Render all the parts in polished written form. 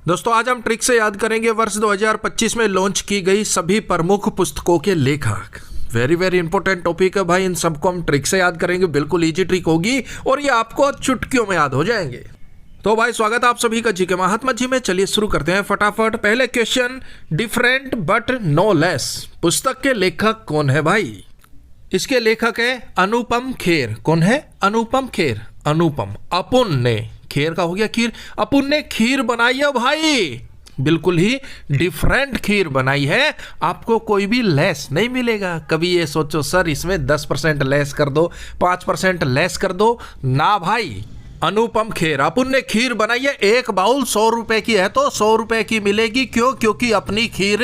दोस्तों आज हम ट्रिक से याद करेंगे वर्ष 2025 में लॉन्च की गई सभी प्रमुख पुस्तकों के लेखक। वेरी इंपॉर्टेंट टॉपिक है भाई, इन सबको हम ट्रिक से याद करेंगे। बिल्कुल इजी ट्रिक होगी और ये आपको चुटकियों में याद हो जाएंगे। तो भाई स्वागत है आप सभी का जी के महात्मा जी में। चलिए शुरू करते हैं फटाफट। पहले question, different but no less पुस्तक के लेखक कौन है भाई? इसके लेखक है अनुपम खेर। कौन है? अनुपम खेर। अनुपम, अपुन ने, खेर का हो गया खीर, अपुन ने खीर बनाई है भाई। बिल्कुल ही डिफरेंट खीर बनाई है, आपको कोई भी लेस नहीं मिलेगा। कभी ये सोचो सर इसमें 10% लेस कर दो, 5% लेस कर दो, ना भाई। अनुपम खेर, अपुन ने खीर बनाई है, एक बाउल 100 रुपए की है तो 100 रुपए की मिलेगी। क्यों? क्योंकि अपनी खीर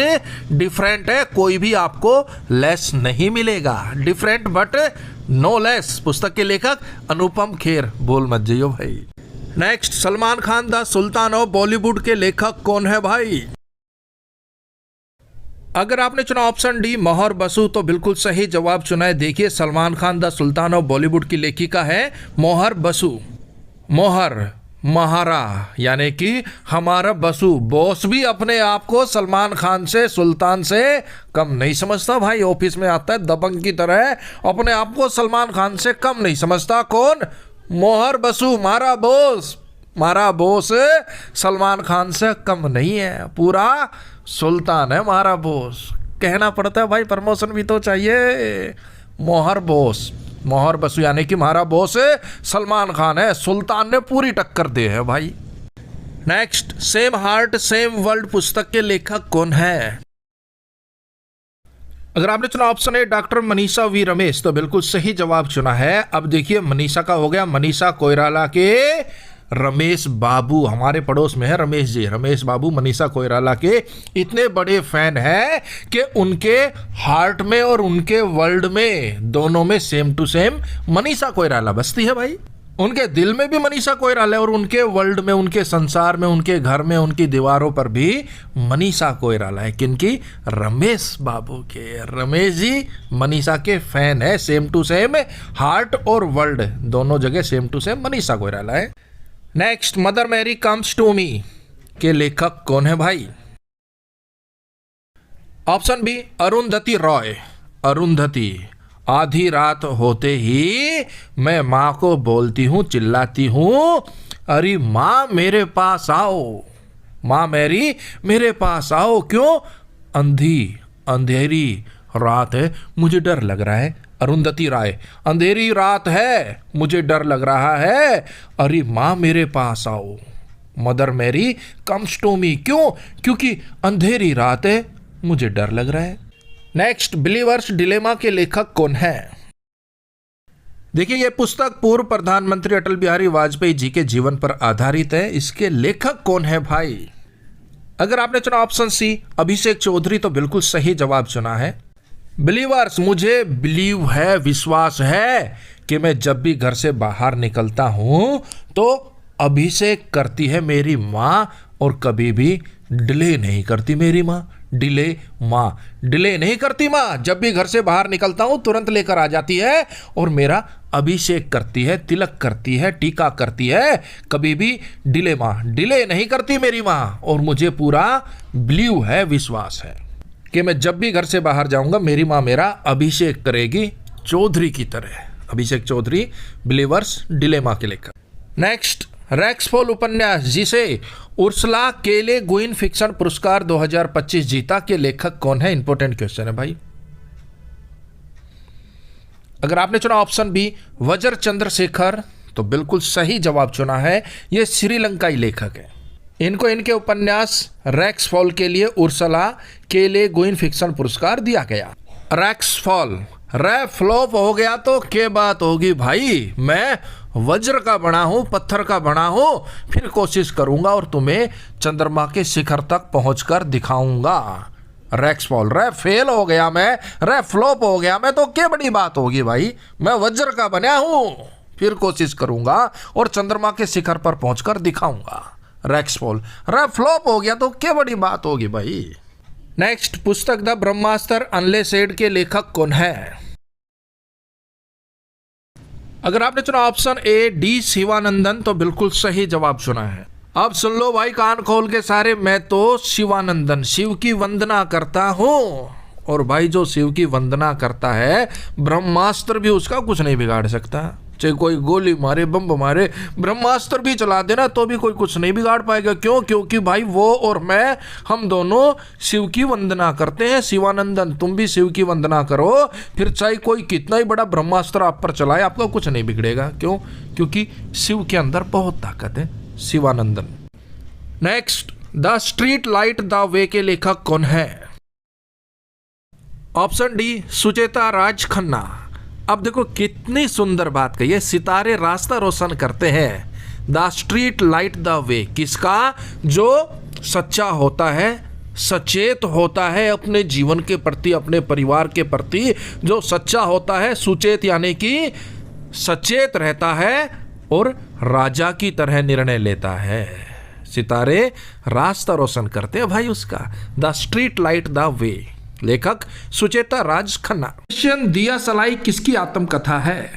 डिफरेंट है, कोई भी आपको लेस नहीं मिलेगा। डिफरेंट बट नो लेस पुस्तक के लेखक अनुपम खेर। बोल मत जाइयो भाई। Next, Salman Khan the sultan of Bollywood के लेखक कौन है भाई? अगर आपने चुना ऑप्शन डी मोहर बसु तो बिल्कुल सही जवाब चुना है। देखिए Salman Khan the sultan of Bollywood की लेखिका है मोहर बसु। मोहर महारा यानी कि हमारा बसु। बॉस भी अपने आप को सलमान खान से, सुल्तान से कम नहीं समझता भाई। ऑफिस में आता है दबंग की तरह, अपने आप को सलमान खान से कम नहीं समझता। कौन? मोहर बसु। मारा बॉस, मारा बॉस सलमान खान से कम नहीं है, पूरा सुल्तान है मारा बॉस। कहना पड़ता है भाई, प्रमोशन भी तो चाहिए। मोहर बॉस, मोहर बसु यानी कि हमारा बॉस सलमान खान है, सुल्तान ने पूरी टक्कर दे है भाई। Next, same heart same world पुस्तक के लेखक कौन है? अगर आपने चुना option A doctor Manisha V Ramesh तो बिल्कुल सही जवाब चुना है। अब देखिए मनीषा का हो गया, मनीषा कोइराला के रमेश बाबू, हमारे पड़ोस में है रमेश जी। रमेश बाबू मनीषा कोइराला के इतने बड़े फैन हैं कि उनके हार्ट में और उनके वर्ल्ड में, दोनों में same to same Manisha Koirala बसती है भाई। उनके दिल में भी मनीषा कोइराला है और उनके वर्ल्ड में, उनके संसार में, उनके घर में, उनकी दीवारों पर भी मनीषा कोइराला है। किनकी? रमेश बाबू के। रमेश जी मनीषा के फैन है, सेम टू सेम हार्ट और वर्ल्ड दोनों जगह same to same Manisha Koirala है। Next, Mother Mary comes to me के लेखक कौन है भाई? Option B Arundhati Roy. अरुंधति, आधी रात होते ही मैं माँ को बोलती हूँ, चिल्लाती हूँ, अरे माँ मेरे पास आओ, माँ मेरी मेरे पास आओ। क्यों? अंधेरी रात है, मुझे डर लग रहा है। अरुंधति राय, अंधेरी रात है, मुझे डर लग रहा है, अरे माँ मेरे पास आओ। Mother Mary comes to me. क्यों? क्योंकि अंधेरी रात है, मुझे डर लग रहा है। नेक्स्ट, बिलीवर्स डिलेमा के लेखक कौन है? देखिए ये पुस्तक पूर्व प्रधानमंत्री अटल बिहारी वाजपेयी जी के जीवन पर आधारित है। इसके लेखक कौन है भाई? अगर आपने चुना ऑप्शन सी अभिषेक चौधरी तो बिल्कुल सही जवाब चुना है। बिलीवर्स, मुझे बिलीव है, विश्वास है कि मैं जब भी घर से बाहर निकलता हूं तो अभिषेक करती है मेरी माँ और कभी भी डिले नहीं करती मेरी माँ। डिले नहीं करती माँ। जब भी घर से बाहर निकलता हूं तुरंत लेकर आ जाती है और मेरा अभिषेक करती है, तिलक करती है, टीका करती है। कभी भी डिले नहीं करती मेरी माँ। और मुझे पूरा बिलीव है, विश्वास है कि मैं जब भी घर से बाहर जाऊंगा मेरी माँ मेरा अभिषेक करेगी चौधरी की तरह। अभिषेक चौधरी बिलीवर्स डिलेमा के लेखक। नेक्स्ट, रैक्सफॉल उपन्यास जिसे उर्सुला के ले गुइन फिक्शन पुरस्कार 2025 जीता के लेखक कौन है? इंपॉर्टेंट क्वेश्चन है भाई। अगर आपने चुना ऑप्शन बी वज्र चंद्रशेखर तो बिल्कुल सही जवाब चुना है। यह श्रीलंकाई लेखक है। इनको इनके उपन्यास रैक्सफॉल के लिए उर्सुला के ले गुइन फिक्शन पुरस्कार दिया गया। रैक्सफॉल, रै फ्लॉप हो गया तो क्या बात होगी भाई। मैं वज्र का बना हूं, पत्थर का बना हूं, फिर कोशिश करूंगा और तुम्हें चंद्रमा के शिखर तक पहुंचकर दिखाऊंगा। रैक्सफॉल, रै फेल हो गया मैं, रै फ्लॉप हो गया मैं तो क्या बड़ी बात होगी भाई। मैं वज्र का बना हूं, फिर कोशिश करूंगा और चंद्रमा के शिखर पर पहुंचकर दिखाऊंगा। रैक्सफॉल, रै फ्लॉप हो गया तो क्या बड़ी बात होगी भाई। नेक्स्ट, पुस्तक द ब्रह्मास्त्र अनलेसेड के लेखक कौन है? अगर आपने चुना ऑप्शन ए डी शिवानंदन तो बिल्कुल सही जवाब चुना है। अब सुन लो भाई कान खोल के सारे, मैं तो शिवानंदन शिव की वंदना करता हूँ। और भाई जो शिव की वंदना करता है, ब्रह्मास्त्र भी उसका कुछ नहीं बिगाड़ सकता। चाहे कोई गोली मारे, बम मारे, ब्रह्मास्त्र भी चला देना तो भी कोई कुछ नहीं बिगाड़ पाएगा। क्यों? क्योंकि भाई वो और मैं, हम दोनों शिव की वंदना करते हैं। शिवानंदन तुम भी शिव की वंदना करो, फिर चाहे कोई कितना ही बड़ा ब्रह्मास्त्र आप पर चलाए, आपका कुछ नहीं बिगड़ेगा। क्यों? क्योंकि शिव के अंदर बहुत ताकत है। Sivanandan. Next, the street light the way के लेखक कौन है? ऑप्शन डी, सुचेता राज खन्ना। अब देखो कितनी सुंदर बात कही है, सितारे रास्ता रोशन करते हैं। The street light the way, किसका? जो सच्चा होता है, सचेत होता है अपने जीवन के प्रति, अपने परिवार के प्रति, जो सच्चा होता है, सुचेत यानी कि सचेत रहता है और राजा की तरह निर्णय लेता है। सितारे रास्ता रोशन करते हैं भाई उसका। The street light the way, लेखक सुचेता राज खन्ना। क्वेश्चन, दिया सलाई किसकी आत्मकथा है?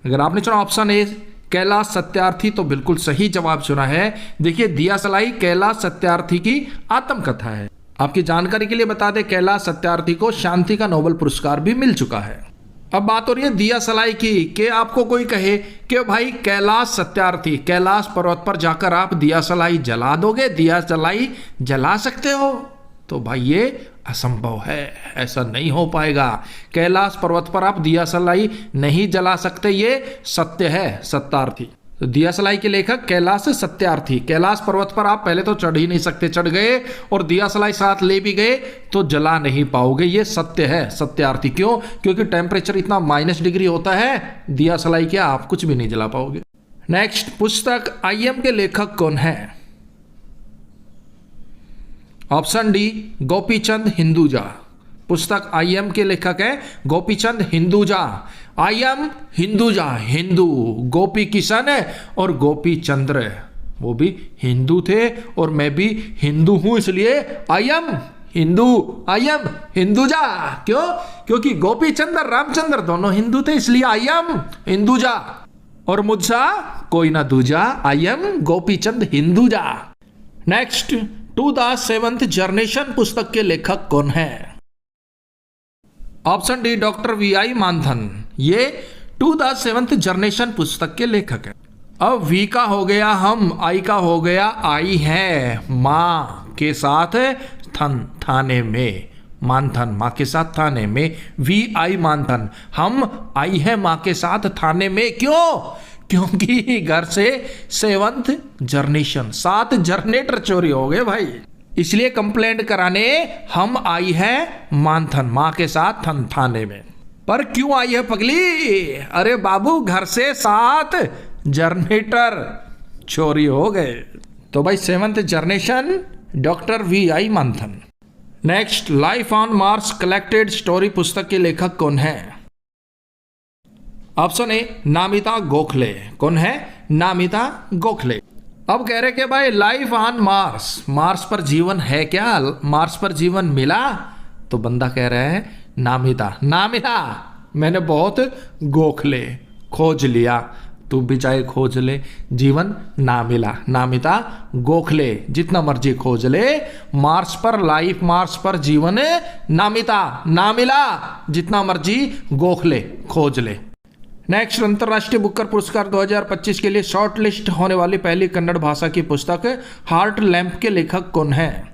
अगर आपने चुना ऑप्शन ए कैलाश सत्यार्थी तो बिल्कुल सही जवाब चुना है। देखिए दिया सलाई कैलाश सत्यार्थी की आत्मकथा है। आपकी जानकारी के लिए बता दें, कैलाश सत्यार्थी को शांति का नोबेल पुरस्कार भी मिल चुका है। अब बात हो रही है दिया सलाई की, कि आपको कोई कहे कि भाई कैलाश सत्यार्थी, कैलाश पर्वत पर जाकर आप दिया सलाई जला दोगे, दिया सलाई जला सकते हो? तो भाई ये असंभव है, ऐसा नहीं हो पाएगा। कैलाश पर्वत पर आप दिया सलाई नहीं जला सकते, ये सत्य है। सत्यार्थी तो दिया सलाई के लेखक कैलाश सत्यार्थी। कैलाश पर्वत पर आप पहले तो चढ़ ही नहीं सकते, चढ़ गए और दिया सलाई साथ ले भी गए तो जला नहीं पाओगे, ये सत्य है। सत्यार्थी। क्यों? क्योंकि टेम्परेचर इतना -डिग्री होता है, दिया सलाई क्या आप कुछ भी नहीं जला पाओगे। नेक्स्ट, पुस्तक आई एम के लेखक कौन है? Option D, Gopichand Hinduja. पुस्तक आई एम के लेखक है गोपीचंद हिंदुजा। आई एम हिंदुजा, हिंदू, गोपी किशन है और गोपी चंद्र, वो भी हिंदू थे और मैं भी हिंदू हूं, इसलिए I am Hindu, I am Hinduja. क्यों? क्योंकि गोपी चंद्र रामचंद्र दोनों हिंदू थे, इसलिए आई एम हिंदुजा। और मुझसा कोई ना दूजा, I am Gopichand Hinduja. Next, to the seventh generation पुस्तक के लेखक कौन है? Option D, doctor V I. Mandhan. ये टू द सेवंथ जनरेशन पुस्तक के लेखक है। अब वी का हो गया हम, आई का हो गया आई है, माँ के साथ थन, थाने में, मानथन, माँ के साथ थाने में, वी.आई. मानथन। हम आई है माँ के साथ थाने में। क्यों? क्योंकि घर से सेवंथ जनरेशन, 7 जनरेटर चोरी हो गए भाई, इसलिए कंप्लेंट कराने हम आई है मानथन, माँ के साथ थन, थाने में। पर क्यों आई है पगली? अरे बाबू घर से 7 जनरेटर चोरी हो गए। तो भाई 7th generation doctor V I. Manthan. Next, life on Mars collected story पुस्तक के लेखक कौन है? Option A, Namita Gokhale. कौन है? नामिता गोखले। अब कह रहे कि भाई लाइफ ऑन मार्स, मार्स पर जीवन है क्या? मार्स पर जीवन मिला? तो बंदा कह रहा है नामिता, ना मिला, मैंने बहुत गोखले खोज लिया, तू भी चाहे खोज ले, जीवन ना मिला। नामिता गोखले, जितना मर्जी खोज ले, मार्स पर लाइफ, मार्स पर जीवन नामिता ना मिला, जितना मर्जी गोखले खोज ले। नेक्स्ट, अंतर्राष्ट्रीय बुकर पुरस्कार 2025 के लिए शॉर्ट लिस्ट होने वाली पहली कन्नड़ भाषा की पुस्तक हार्ट लैंप के लेखक कौन है?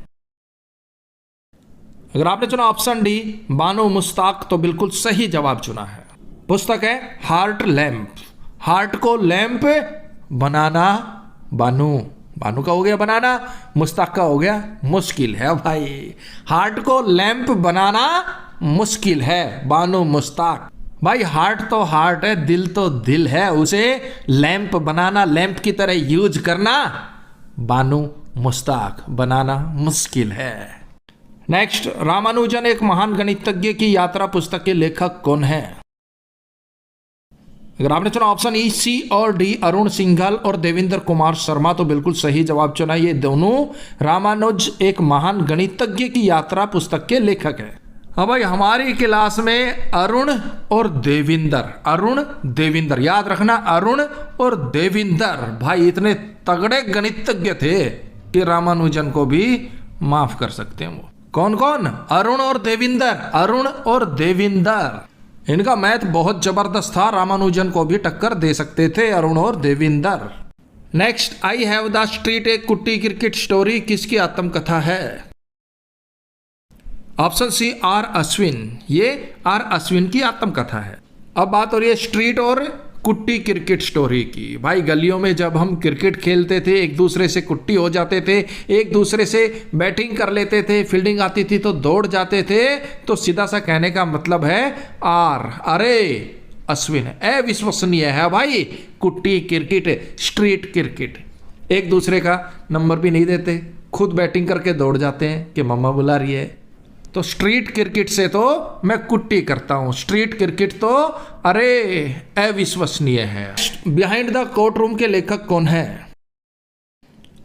अगर आपने चुना ऑप्शन डी, बानो मुश्ताक, तो बिल्कुल सही जवाब चुना है। पुस्तक है हार्ट लैंप। हार्ट को लैंप बनाना, बानू, बानू का हो गया बनाना, मुश्ताक का हो गया मुश्किल है भाई। हार्ट को लैंप बनाना मुश्किल है, बानो मुश्ताक। भाई हार्ट तो हार्ट है, दिल तो दिल है, उसे लैंप बनाना, लैंप की तरह यूज करना, बानो मुश्ताक, बनाना मुश्किल है। नेक्स्ट, रामानुजन एक महान गणितज्ञ की यात्रा पुस्तक के लेखक कौन है? अगर आपने चुना ऑप्शन ई, सी और डी, अरुण सिंघल और देवेंद्र कुमार शर्मा, तो बिल्कुल सही जवाब चुना। ये दोनों रामानुज एक महान गणितज्ञ की यात्रा पुस्तक के लेखक है। हाँ भाई, हमारी क्लास में अरुण और देविंदर याद रखना, अरुण और देविंदर भाई इतने तगड़े गणितज्ञ थे कि रामानुजन को भी माफ कर सकते हैं वो। कौन कौन? अरुण और देविंदर। इनका मैथ बहुत जबरदस्त था, रामानुजन को भी टक्कर दे सकते थे अरुण और Devinder. Next, I have the street एक कुट्टी क्रिकेट स्टोरी किसकी आत्मकथा है? ऑप्शन सी आर अश्विन, ये आर अश्विन की आत्मकथा है। अब बात हो रही है स्ट्रीट और कुट्टी क्रिकेट स्टोरी की। भाई गलियों में जब हम क्रिकेट खेलते थे, एक दूसरे से कुट्टी हो जाते थे, एक दूसरे से बैटिंग कर लेते थे, फील्डिंग आती थी तो दौड़ जाते थे, तो सीधा सा कहने का मतलब है आर, अरे अश्विन अविश्वसनीय है भाई। कुट्टी क्रिकेट, स्ट्रीट क्रिकेट, एक दूसरे का नंबर भी नहीं देते, खुद बैटिंग करके दौड़ जाते हैं कि मम्मा बुला रही है। तो स्ट्रीट क्रिकेट से तो मैं कुट्टी करता हूं, स्ट्रीट क्रिकेट तो अरे अविश्वसनीय है। बिहाइंड द कोर्ट रूम के लेखक कौन है?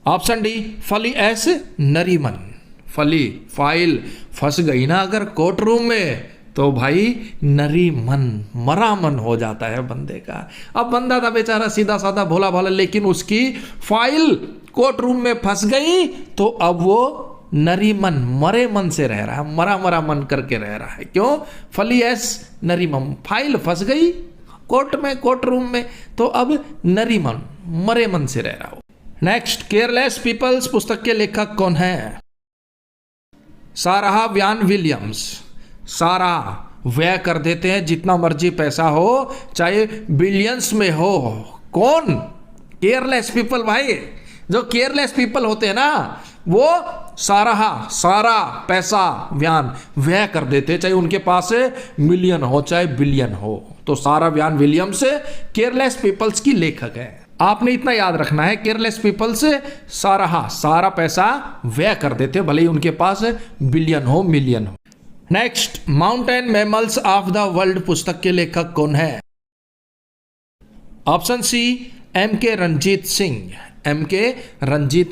ऑप्शन डी फली एस नरीमन। फली फाइल फंस गई ना अगर कोर्ट रूम में तो भाई नरीमन, मरा मन हो जाता है बंदे का। अब बंदा था बेचारा सीधा साधा भोला भाला, लेकिन उसकी फाइल कोर्ट रूम में फंस गई तो अब वो नरीमन, मरे मन से रह रहा है, मरा मन करके रह रहा है। क्यों? फली एस नरीमन, फाइल फंस गई कोर्ट रूम में तो अब नरीमन, मरे मन से रह रहा हो। नेक्स्ट, केयरलेस पीपल्स पुस्तक के लेखक कौन है? साराह व्यान विलियम्स। सारा व्यय कर देते हैं जितना मर्जी पैसा हो, चाहे बिलियंस में हो। कौन? केयरलेस पीपल भाई। जो केयरलेस पीपल होते हैं ना वो सारा पैसा व्यान व्यय कर देते, चाहे उनके पास मिलियन हो चाहे बिलियन हो। तो सारा व्यान विलियम्स केयरलेस पीपल्स की लेखक है। आपने इतना याद रखना है, केयरलेस पीपल्स सारा पैसा व्यय कर देते, भले ही उनके पास बिलियन हो मिलियन हो। Next, mountain mammals of the world पुस्तक के लेखक कौन है? Option C M K Ranjit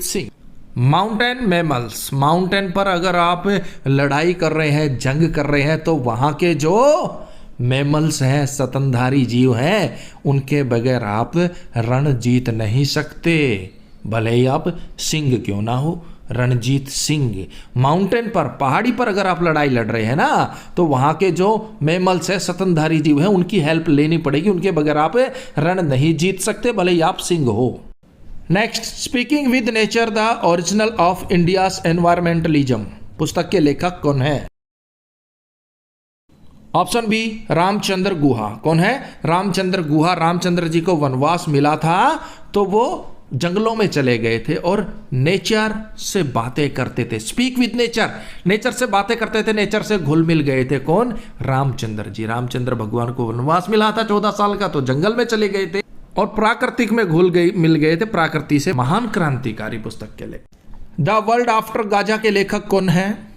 Singh. Mountain mammals, mountain पर अगर आप लड़ाई कर रहे हैं, जंग कर रहे हैं, तो वहां के जो मैमल्स हैं, स्तनधारी जीव हैं, उनके बगैर आप रण जीत नहीं सकते, भले ही आप सिंह क्यों ना हो। रणजीत सिंह। माउंटेन पर, पहाड़ी पर अगर आप लड़ाई लड़ रहे हैं ना, तो वहां के जो मैमल्स है, स्तनधारी जीव हैं, उनकी हेल्प लेनी पड़ेगी, उनके बगैर आप रण नहीं जीत सकते, भले ही आप सिंह हो। Next, speaking with nature the original of India's environmentalism पुस्तक के लेखक कौन है? Option B Ramachandra Guha. कौन है? रामचंद्र गुहा। रामचंद्र जी को वनवास मिला था तो वो जंगलों में चले गए थे और नेचर से बातें करते थे। स्पीक विद नेचर, नेचर से बातें करते थे, नेचर से घुल मिल गए थे। कौन? रामचंद्र जी। रामचंद्र भगवान को वनवास मिला था 14 साल का, तो जंगल में चले गए थे और प्राकृतिक में मिल गए थे, प्रकृति से। महान क्रांतिकारी पुस्तक के लिए। द वर्ल्ड आफ्टर गाजा के लेखक कौन है?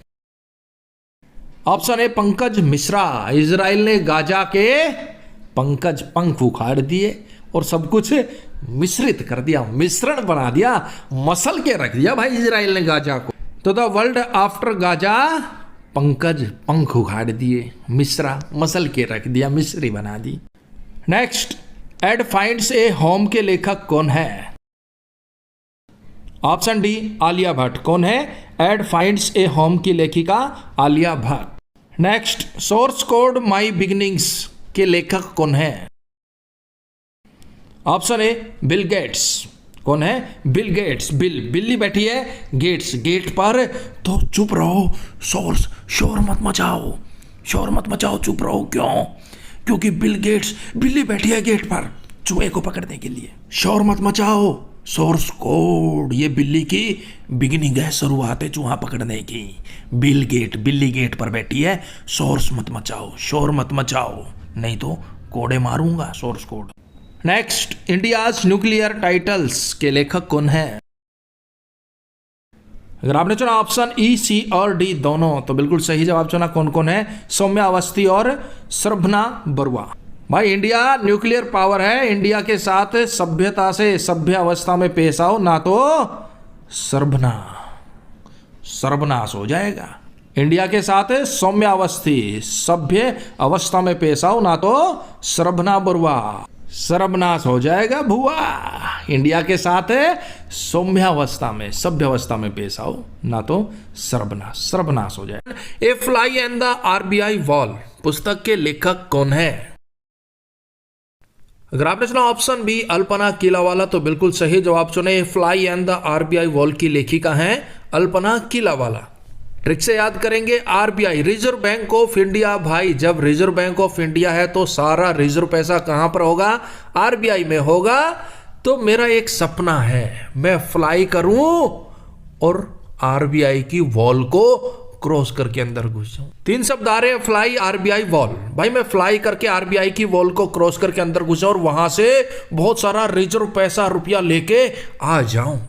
ऑप्शन ए पंकज मिश्रा। इजराइल ने गाजा के पंख उखाड़ दिए और सब कुछ मिश्रित कर दिया, मिश्रण बना दिया, मसल के रख दिया भाई इजराइल ने गाजा को। तो द वर्ल्ड आफ्टर गाजा, पंख उखाड़ दिए, मिश्रा मसल के रख दिया, मिश्री बना दी। नेक्स्ट, एड फाइंड्स ए होम के लेखक कौन है? Option D Alia Bhatt. कौन है? एड फाइंड्स ए होम की लेखिका Alia Bhatt. Next, source code माई बिगिनिंग्स के लेखक कौन है? ऑप्शन ए बिल गेट्स। कौन है? Bill Gates. बिल्ली बैठी है गेट पर, तो चुप रहो, शोर मत मचाओ, चुप रहो। क्यों? क्योंकि बिल्ली बैठी है गेट पर चूहे को पकड़ने के लिए। शोर मत मचाओ, सोर्स कोड, ये बिल्ली की बिगिनिंग है, शुरुआत है चूहा पकड़ने की। बिल्ली गेट पर बैठी है, शोर मत मचाओ, नहीं तो कोड़े मारूंगा, source code. Next, India's nuclear titles के लेखक कौन है? अगर आपने चुना ऑप्शन ई, सी और डी दोनों, तो बिल्कुल सही जवाब चुना। कौन कौन है? सौम्या अवस्थी और श्रभना बरुआ। भाई इंडिया न्यूक्लियर पावर है, इंडिया के साथ सभ्यता से सभ्य अवस्था में पेश आओ, ना तो सर्वनाश हो जाएगा। इंडिया के साथ सौम्यावस्थी, सभ्य अवस्था में पेश आओ, ना तो सरभना बुरवा, सर्वनाश हो जाएगा भुआ। इंडिया के साथ सौम्यावस्था में, सभ्य अवस्था में पेश आओ, ना तो सर्वनाश हो जाएगा। A fly and the RBI wall पुस्तक के लेखक कौन है? अगर आपने चुना ऑप्शन बी अल्पना किलावाला तो बिल्कुल सही जवाब चुने। A fly and the RBI wall की लेखिका है अल्पना किलावाला। ट्रिक से याद करेंगे, RBI reserve bank of India. भाई जब रिजर्व बैंक ऑफ इंडिया है तो सारा रिजर्व पैसा कहां पर होगा? आरबीआई में होगा। तो मेरा एक सपना है मैं फ्लाई करूं और आरबीआई की वॉल को क्रॉस करके अंदर घुस जाऊं। 3 शब्द आ रहे हैं, फ्लाई, आरबीआई, वॉल। भाई मैं फ्लाई करके आरबीआई की वॉल को क्रॉस करके अंदर घुस जाऊं और वहां से बहुत सारा रिजर्व पैसा, रुपया लेके आ जाऊं।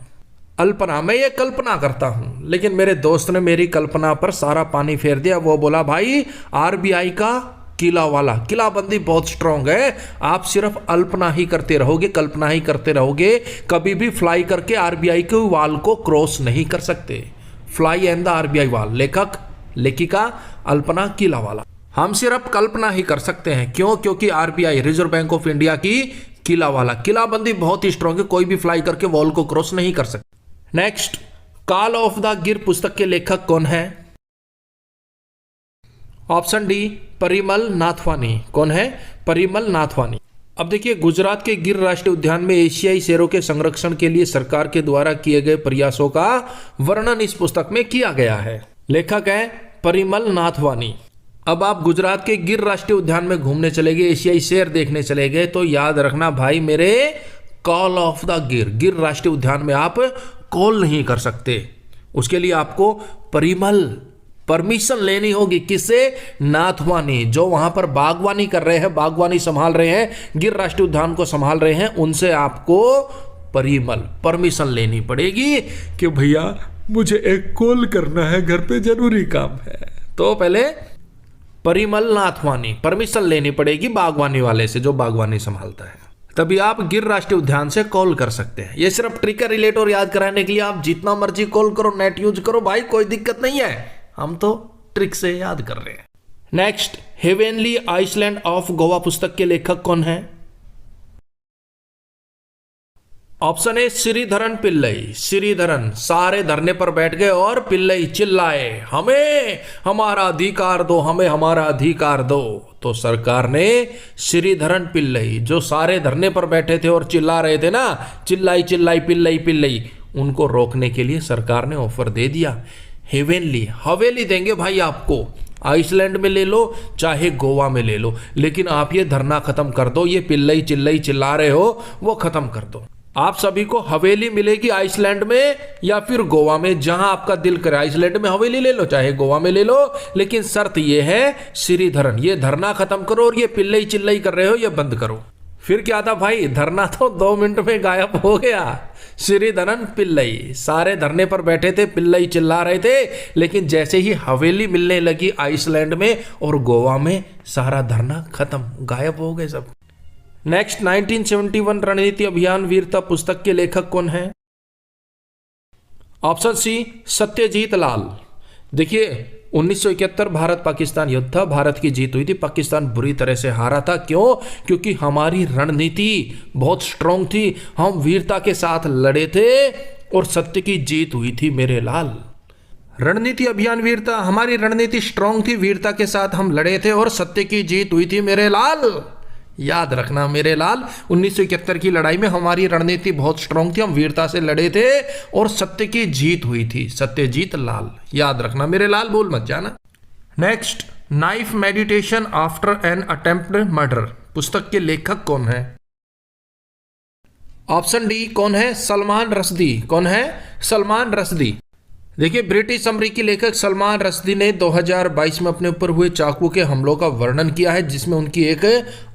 अल्पना, मैं ये कल्पना करता हूं, लेकिन मेरे दोस्त ने मेरी कल्पना पर सारा पानी फेर दिया। वो बोला भाई आरबीआई का किला वाला, किलाबंदी बहुत स्ट्रांग है, आप सिर्फ अल्पना ही करते रहोगे, कल्पना ही करते रहोगे, कभी भी फ्लाई करके आरबीआई के वॉल को क्रॉस नहीं कर सकते। Fly and the RBI wall, लेखक लेखिका अल्पना किलावाला। हम सिर्फ कल्पना ही कर सकते हैं, क्यों? क्योंकि RBI reserve bank of India की किलावाला, किलाबंदी बहुत ही स्ट्रांग है, कोई भी फ्लाई करके वॉल को क्रॉस नहीं कर सकता। नेक्स्ट, कॉल ऑफ द गिर पुस्तक के लेखक कौन है? Option D Parimal Nathwani. कौन है? परिमल नाथवानी। अब देखिए, गुजरात के गिर राष्ट्रीय उद्यान में एशियाई शेरों के संरक्षण के लिए सरकार के द्वारा किए गए प्रयासों का वर्णन इस पुस्तक में किया गया है। लेखक है परिमल नाथवानी। अब आप गुजरात के गिर राष्ट्रीय उद्यान में घूमने चले गए, एशियाई शेर देखने चले गए, तो याद रखना भाई मेरे, कॉल ऑफ द गिर, गिर राष्ट्रीय उद्यान में आप कॉल नहीं कर सकते, उसके लिए आपको परिमल परमिशन लेनी होगी। किससे? नाथवानी, जो वहां पर बागवानी कर रहे हैं, बागवानी संभाल रहे हैं, गिर राष्ट्रीय उद्यान को संभाल रहे हैं, उनसे आपको परिमल परमिशन लेनी पड़ेगी कि भैया मुझे एक कॉल करना है, घर पे जरूरी काम है। तो पहले परिमल नाथवानी परमिशन लेनी पड़ेगी बागवानी वाले से, जो बागवानी संभालता है, तभी आप गिर राष्ट्रीय उद्यान से कॉल कर सकते हैं। ये सिर्फ ट्रिक का रिलेटर याद कराने के लिए आप जितना मर्जी कॉल करो, नेट यूज करो भाई, कोई दिक्कत नहीं है, हम तो ट्रिक से याद कर रहे हैं। Next, heavenly island of Goa पुस्तक के लेखक कौन है? Option A Sreedharan Pillai. श्रीधरन सारे धरने पर बैठ गए और पिल्लई चिल्लाए, हमें हमारा अधिकार दो, हमें हमारा अधिकार दो। तो सरकार ने श्रीधरन पिल्लई, जो सारे धरने पर बैठे थे और चिल्ला रहे थे ना, चिल्लाई चिल्लाई पिल्लई पिल्लई, उनको रोकने के लिए सरकार ने ऑफर दे दिया। हेवेनली, हवेली देंगे भाई आपको, आइसलैंड में ले लो चाहे गोवा में ले लो, लेकिन आप ये धरना खत्म कर दो, ये पिल्लई चिल्लई चिल्ला रहे हो वो खत्म कर दो। आप सभी को हवेली मिलेगी आइसलैंड में या फिर गोवा में, जहां आपका दिल करे। आइसलैंड में हवेली ले लो चाहे गोवा में ले लो, लेकिन शर्त यह है श्रीधरन, ये धरना खत्म करो और ये पिल्लई चिल्लई कर रहे हो ये बंद करो। फिर क्या था भाई, धरना तो 2 मिनट में गायब हो गया। श्रीधरन पिल्लई सारे धरने पर बैठे थे, पिल्लई चिल्ला रहे थे, लेकिन जैसे ही हवेली मिलने लगी आइसलैंड में और गोवा में, सारा धरना खत्म, गायब हो गए सब। नेक्स्ट, 1971 रणनीति अभियान वीरता पुस्तक के लेखक कौन है? ऑप्शन सी सत्यजीत लाल। देखिए 1971 भारत पाकिस्तान युद्ध था, भारत की जीत हुई थी, पाकिस्तान बुरी तरह से हारा था। क्यों? क्योंकि हमारी रणनीति बहुत स्ट्रांग थी, हम वीरता के साथ लड़े थे और सत्य की जीत हुई थी मेरे लाल। रणनीति अभियान वीरता, हमारी रणनीति स्ट्रांग थी, वीरता के साथ हम लड़े थे और सत्य की जीत हुई थी मेरे लाल। याद रखना मेरे लाल, 1971 की लड़ाई में हमारी रणनीति बहुत स्ट्रांग थी, हम वीरता से लड़े थे और सत्य की जीत हुई थी, सत्यजीत लाल। याद रखना मेरे लाल, भूल मत जाना। Next, knife meditation after an attempted murder पुस्तक के लेखक कौन है? ऑप्शन डी कौन है? सलमान रश्दी। कौन है? सलमान रश्दी। देखिए, ब्रिटिश अमेरिकी लेखक सलमान रश्दी ने 2022 में अपने ऊपर हुए चाकू के हमलों का वर्णन किया है, जिसमें उनकी एक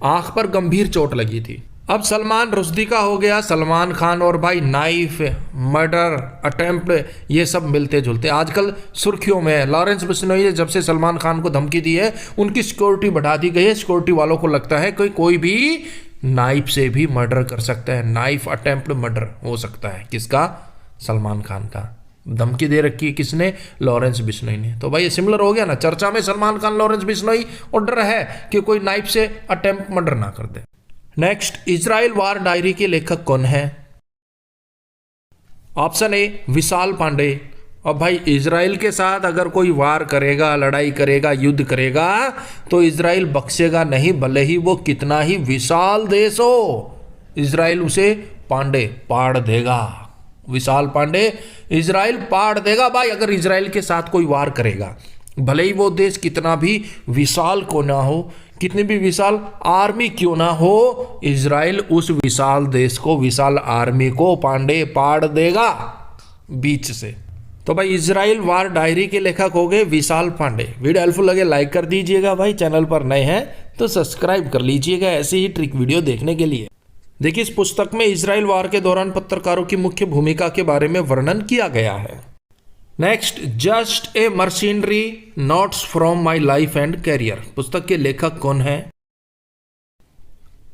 आंख पर गंभीर चोट लगी थी। अब सलमान रश्दी का हो गया, सलमान खान और भाई नाइफ, मर्डर, अटेम्प्ट, ये सब मिलते जुलते आजकल सुर्खियों में है। लॉरेंस बिश्नोई ने जब से सलमान खान को धमकी दी है, उनकी सिक्योरिटी बढ़ा दी गई है। सिक्योरिटी वालों को लगता है कि कोई भी नाइफ से भी मर्डर कर सकता है, नाइफ अटेम्प्ट मर्डर हो सकता है। किसका? सलमान खान का। धमकी दे रखी है किसने? लॉरेंस बिश्नोई ने। तो भाई ये सिमिलर हो गया ना, चर्चा में सलमान खान, लॉरेंस बिश्नोई, और डर है कि कोई नाइफ से अटेम्प्ट मर्डर ना कर दे। नेक्स्ट, इजराइल वार डायरी के लेखक कौन है? ऑप्शन ए विशाल पांडे। अब भाई इजराइल के साथ अगर कोई वार करेगा, लड़ाई करेगा, युद्ध करेगा, तो इजराइल बख्शेगा नहीं, भले ही वो कितना ही विशाल देश हो, इजराइल उसे पांडे पाड़ देगा। विशाल पांडे इजराइल पाड़ देगा भाई, अगर इजराइल के साथ कोई वार करेगा, भले ही वो देश कितना भी विशाल क्यों ना हो, कितनी भी विशाल आर्मी क्यों ना हो, इजराइल उस विशाल देश को, विशाल आर्मी को पांडे पाड़ देगा बीच से। तो भाई इजराइल वार डायरी के लेखक हो गए विशाल पांडे। वीडियो हेल्पफुल लगे लाइक कर दीजिएगा भाई, चैनल पर नए हैं तो सब्सक्राइब कर लीजिएगा ऐसे ही ट्रिक वीडियो देखने के लिए। देखिए, इस पुस्तक में इजराइल वार के दौरान पत्रकारों की मुख्य भूमिका के बारे में वर्णन किया गया है। Next, just a mercenary notes from my life and career, पुस्तक के लेखक कौन है?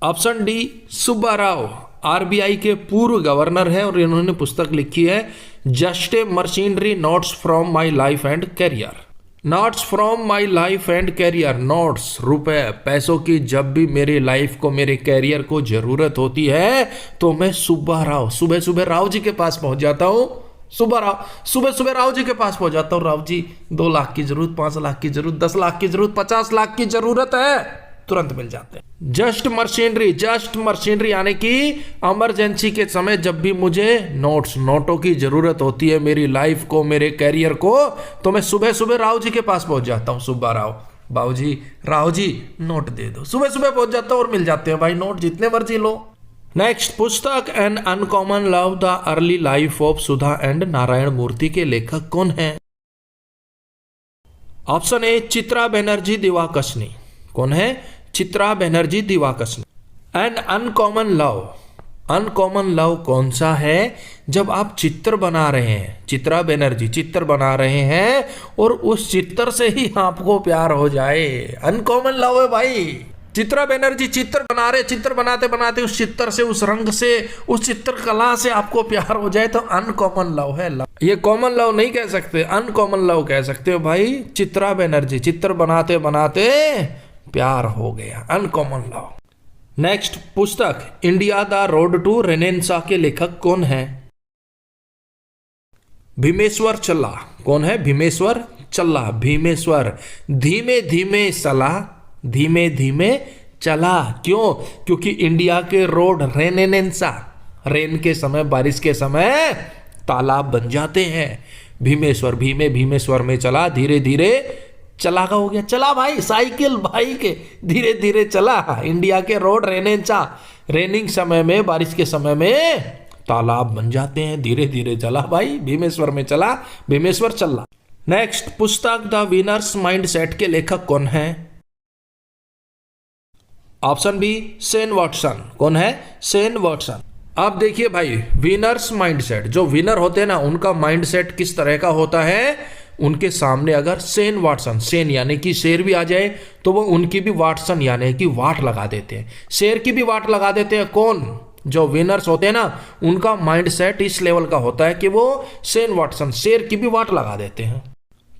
Option D Subba Rao, RBI के पूर्व गवर्नर हैं और इन्होंने पुस्तक लिखी है just a mercenary notes from my life and career. Notes from my life and career, notes रुपए पैसों की जब भी मेरी लाइफ को, मेरे कैरियर को जरूरत होती है तो मैं सुब्बा राव, सुबह सुबह राव जी के पास पहुंच जाता हूं। सुब्बा राव, सुबह सुबह राव जी के पास पहुंच जाता हूं। राव जी 2 लाख की जरूरत, 5 लाख की जरूरत, 10 लाख की जरूरत, 50 लाख की जरूरत है, तुरंत मिल जाते हैं। जस्ट मर्सिनरी यानी कि इमरजेंसी के समय जब भी मुझे नोटों की जरूरत होती है मेरी लाइफ को, मेरे कैरियर को, तो मैं सुबह सुबह राव जी के पास पहुंच जाता हूं। सुब्बा राव, बाबूजी, राव जी नोट दे दो, सुबह सुबह पहुंच जाता हूं और मिल जाते हैं भाई नोट, जितने मर्जी लो। नेक्स्ट, पुस्तक an uncommon love the early life of Sudha and Narayan Murthy के लेखक कौन है? Option A Chitra Banerjee Divakaruni. कौन है? Chitra Banerjee Divakaruni. An uncommon love कौन सा है? जब आप चित्र बना रहे हैं, चित्रा बनर्जी चित्र बना रहे हैं और उस चित्र से ही आपको प्यार हो जाए, अनकॉमन लव है भाई। चित्रा बनर्जी चित्र बना रहे, चित्र बनाते बनाते उस चित्र से, उस रंग से, उस चित्रकला से आपको प्यार हो जाए तो अनकॉमन लव है। ये कॉमन लव नहीं कह सकते, अनकॉमन लव कह सकते हो भाई। चित्रा बनर्जी चित्र बनाते बनाते प्यार हो गया, अनकॉमन लव। नेक्स्ट, पुस्तक India the road to renaissance के लेखक कौन है? भीमेश्वर चल्ला। कौन है? भीमेश्वर चल्ला। भीमेश्वर धीमे धीमे चला, धीमे धीमे चला। क्यों? क्योंकि इंडिया के रोड रेनेसां, रेन के समय, बारिश के समय तालाब बन जाते हैं। भीमेश्वर, भीमेश्वर में चला, धीरे धीरे चला का हो गया, चला भाई, साइकिल बाइक धीरे धीरे चला। इंडिया के रोड रेनेसां, रेनिंग समय में, बारिश के समय में तालाब बन जाते हैं, धीरे धीरे चला भाई, भीमेश्वर में चला, भीमेश्वर चला। नेक्स्ट, पुस्तक द विनर्स माइंडसेट के लेखक कौन है? Option B Shane Watson. कौन है? Shane Watson. अब देखिए भाई, विनर्स माइंडसेट, जो विनर होते हैं ना उनका माइंडसेट किस तरह का होता है, उनके सामने अगर शेन वॉटसन, शेन यानी कि शेर भी आ जाए तो वो उनकी भी वॉटसन यानी कि वाट लगा देते हैं, शेर की भी वाट लगा देते हैं। कौन? जो विनर्स होते हैं ना उनका माइंडसेट इस लेवल का होता है कि वो शेन वॉटसन, शेर की भी वाट लगा देते हैं।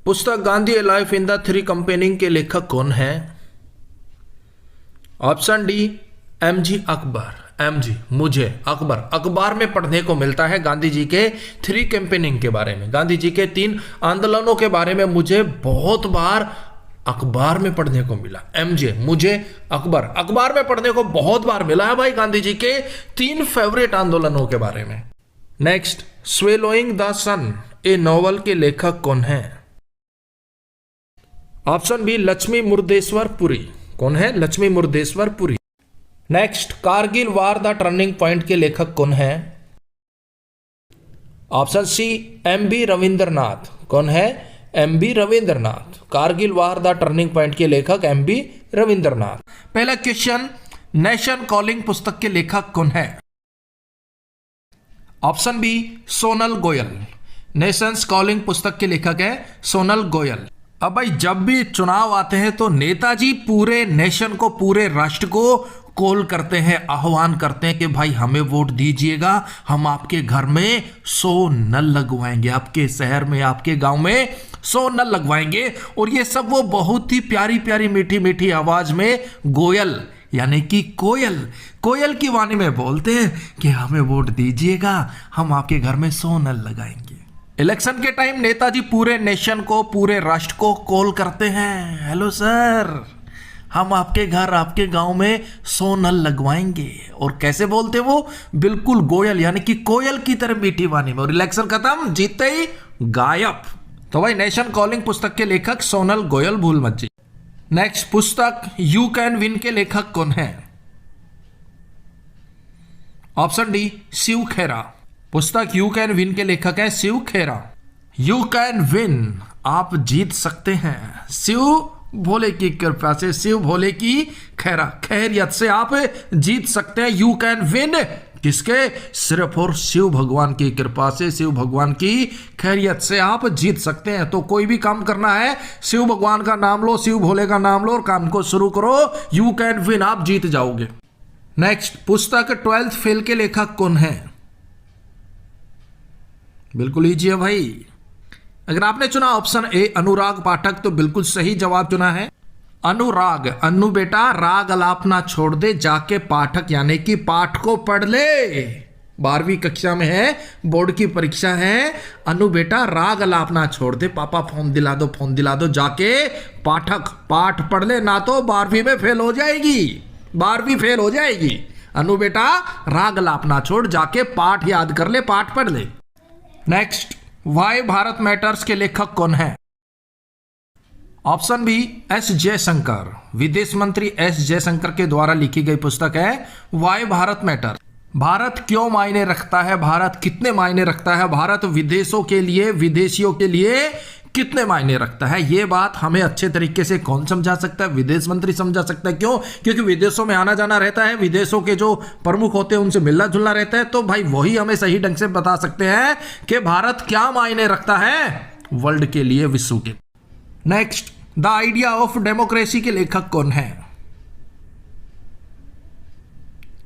पुस्तक गांधी ए लाइफ इन द 3 कंपेनिंग के लेखक कौन है? Option D MG Akbar. MG, मुझे अकबर, अखबार में पढ़ने को मिलता है गांधी जी के 3 कैंपेनिंग के बारे में, गांधी जी के 3 आंदोलनों के बारे में मुझे बहुत बार अखबार में पढ़ने को मिला। एमजे, मुझे अकबर, अखबार में पढ़ने को बहुत बार मिला है भाई गांधी जी के 3 फेवरेट आंदोलनों के बारे में। Next, swallowing the sun a novel के लेखक कौन है? Option B Lakshmi Murdeshwar Puri. कौन है? Lakshmi Murdeshwar Puri. Next, Kargil war the turning point के लेखक कौन है? Option C M B. रविंद्रनाथ। कौन है? M B. Ravindranath. Kargil war the turning point के लेखक एम.बी. रविंद्रनाथ। पहला क्वेश्चन, नेशन कॉलिंग पुस्तक के लेखक कौन है? Option B Sonal Goyal. Nations calling पुस्तक के लेखक है सोनल गोयल। अब भाई जब भी चुनाव आते हैं तो नेताजी पूरे नेशन को, पूरे राष्ट्र को कॉल करते हैं, आह्वान करते हैं कि भाई हमें वोट दीजिएगा, हम आपके घर में 100 नल लगवाएंगे, आपके शहर में, आपके गांव में 100 नल लगवाएंगे। और ये सब वो बहुत ही प्यारी प्यारी मीठी मीठी आवाज में गोयल यानी कि कोयल की वाणी में बोलते हैं कि हमें वोट दीजिएगा, हम आपके घर में 100 नल लगाएंगे। इलेक्शन के टाइम नेताजी पूरे नेशन को, पूरे राष्ट्र को कॉल करते हैं, हेलो सर, हम आपके घर, आपके गांव में 100 नल लगवाएंगे। और कैसे बोलते वो, बिल्कुल गोयल यानी कि कोयल की तरह मीठी वाणी में। और इलेक्शन खत्म, जीतते ही गायब। तो भाई नेशन कॉलिंग पुस्तक के लेखक सोनल गोयल भूल मत जी। नेक्स्ट पुस्तक यू कैन विन के लेखक कौन है? ऑप्शन डी शिव खेरा। पुस्तक यू कैन विन के लेखक है शिव खेरा। यू कैन विन, आप जीत सकते हैं, शिव भोले की कृपा से, शिव भोले की खैरियत से आप जीत सकते हैं। यू कैन विन किसके? सिर्फ और शिव भगवान की कृपा से, शिव भगवान की खैरियत से आप जीत सकते हैं। तो कोई भी काम करना है, शिव भगवान का नाम लो, शिव भोले का नाम लो और काम को शुरू करो, यू कैन विन, आप जीत जाओगे। नेक्स्ट पुस्तक 12th फेल के लेखक कौन है? बिल्कुल ईजी है भाई। अगर आपने चुना ऑप्शन ए अनुराग पाठक तो बिल्कुल सही जवाब चुना है। अनुराग, अनु बेटा राग अलापना छोड़ दे, जाके पाठक यानी कि पाठ को पढ़ ले। 12वीं कक्षा में है, बोर्ड की परीक्षा है। अनु बेटा राग अलापना छोड़ दे, पापा फोन दिला दो, फोन दिला दो, जाके पाठक पाठ पढ़ ले, ना तो 12वीं में फेल हो जाएगी, 12वीं फेल हो जाएगी। अनु बेटा राग अलापना छोड़, जाके पाठ याद कर ले, पाठ पढ़ ले। नेक्स्ट वाई भारत मैटर्स के लेखक कौन है? Option B S Jaishankar. विदेश मंत्री एस जयशंकर के द्वारा लिखी गई पुस्तक है वाई भारत मैटर। भारत क्यों मायने रखता है, भारत कितने मायने रखता है, भारत विदेशों के लिए, विदेशियों के लिए कितने मायने रखता है। यह बात हमें अच्छे तरीके से कौन समझा सकता है? विदेश मंत्री समझा सकता है। क्यों? क्योंकि विदेशों में आना जाना रहता है, विदेशों के जो प्रमुख होते हैं उनसे मिलना जुलना रहता है, तो भाई वही हमें सही ढंग से बता सकते हैं कि भारत क्या मायने रखता है वर्ल्ड के लिए, विश्व के। Next the idea of democracy के लेखक कौन है?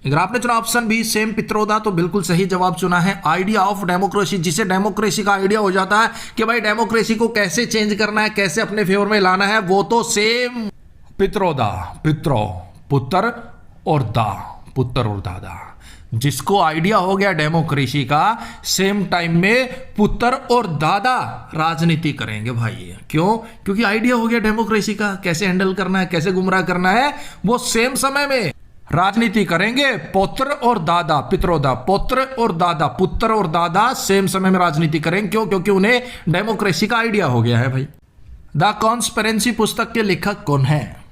अगर आपने चुना ऑप्शन बी सेम पित्रोदा तो बिल्कुल सही जवाब चुना है। आइडिया ऑफ डेमोक्रेसी, जिसे डेमोक्रेसी का आइडिया हो जाता है कि भाई डेमोक्रेसी को कैसे चेंज करना है, कैसे अपने फेवर में लाना है, वो तो सेम पित्रोदा, पित्रो पुत्र और दा, पुत्र और दादा, जिसको आइडिया हो गया डेमोक्रेसी का, सेम टाइम में पुत्र और दादा राजनीति करेंगे भाई। क्यों? क्योंकि आइडिया हो गया डेमोक्रेसी का, कैसे हैंडल करना है, कैसे गुमराह करना है, वो सेम समय में राजनीति करेंगे। पुत्र और दादा, पित्रोदा, पुत्र और दादा, पुत्र और दादा सेम समय में राजनीति करेंगे। क्यों? क्योंकि उन्हें डेमोक्रेसी का आइडिया हो गया है भाई। द कॉन्स्पिरेंसी पुस्तक के लेखक कौन है?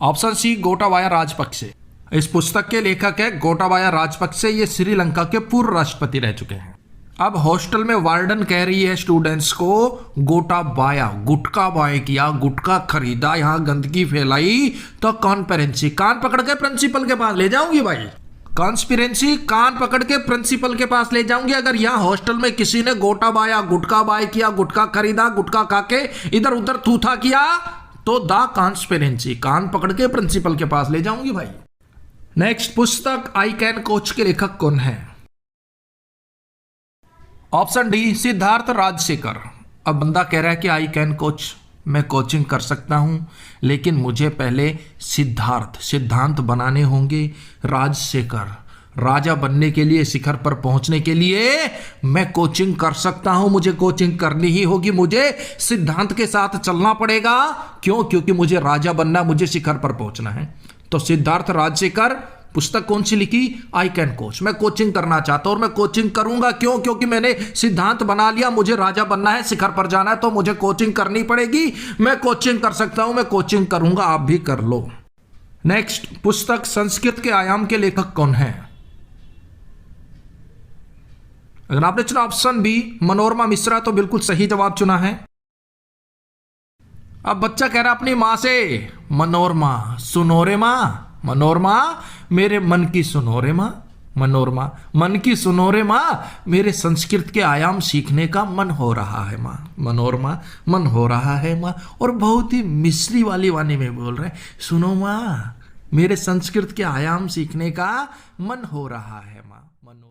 Option C Gotabaya Rajapaksa. इस पुस्तक के लेखक है गोटाबाया राजपक्षे। ये श्रीलंका के पूर्व राष्ट्रपति रह चुके हैं। अब हॉस्टल में वार्डन कह रही है स्टूडेंट्स को, गोटाबाया, गुटखा बाय किया, गुटखा खरीदा, यहां गंदगी फैलाई, तो कॉन्स्पिरेंसी, कान पकड़ के प्रिंसिपल के पास ले जाऊंगी भाई। कॉन्स्पिरेंसी कान पकड़ के प्रिंसिपल के पास ले जाऊंगी। अगर यहां हॉस्टल में किसी ने गोटाबाया, गुटखा बाय किया, गुटखा खरीदा, गुटखा खा के इधर उधर थूथा किया, तो द कॉन्स्पिरेंसी, कान पकड़ के प्रिंसिपल के पास ले जाऊंगी भाई। नेक्स्ट पुस्तक आई कैन कोच के लेखक कौन है? Option D Siddharth Rajshekhar. अब बंदा कह रहा है कि आई कैन कोच, मैं कोचिंग कर सकता हूं, लेकिन मुझे पहले सिद्धांत बनाने होंगे। राजशेखर, राजा बनने के लिए, शिखर पर पहुंचने के लिए मैं कोचिंग कर सकता हूं, मुझे कोचिंग करनी ही होगी, मुझे सिद्धांत के साथ चलना पड़ेगा। क्यों? क्योंकि मुझे राजा बनना, मुझे शिखर पर पहुंचना है। तो सिद्धार्थ राजशेखर, पुस्तक कौन सी लिखी? आई कैन कोच, मैं कोचिंग करना चाहता हूं और मैं कोचिंग करूंगा। क्यों? क्योंकि मैंने सिद्धांत बना लिया, मुझे राजा बनना है, शिखर पर जाना है, तो मुझे कोचिंग करनी पड़ेगी। मैं कोचिंग कर सकता हूं, मैं कोचिंग करूंगा, आप भी कर लो। नेक्स्ट पुस्तक संस्कृत के आयाम के लेखक कौन है? अगर आपने चुना ऑप्शन बी मनोरमा मिश्रा तो बिल्कुल सही जवाब चुना है। अब बच्चा कह रहा अपनी मां से, मनोरमा सुनो रे मां, मनोरमा मेरे मन की सुनो रे मां। मनोरमा, मन की सुनो रे माँ, मेरे संस्कृत के आयाम सीखने का मन हो रहा है माँ। मनोरमा, मन हो रहा है माँ। और बहुत ही मिश्री वाली वाणी में बोल रहे हैं, सुनो माँ, मेरे संस्कृत के आयाम सीखने का मन हो रहा है माँ। मनोरमा।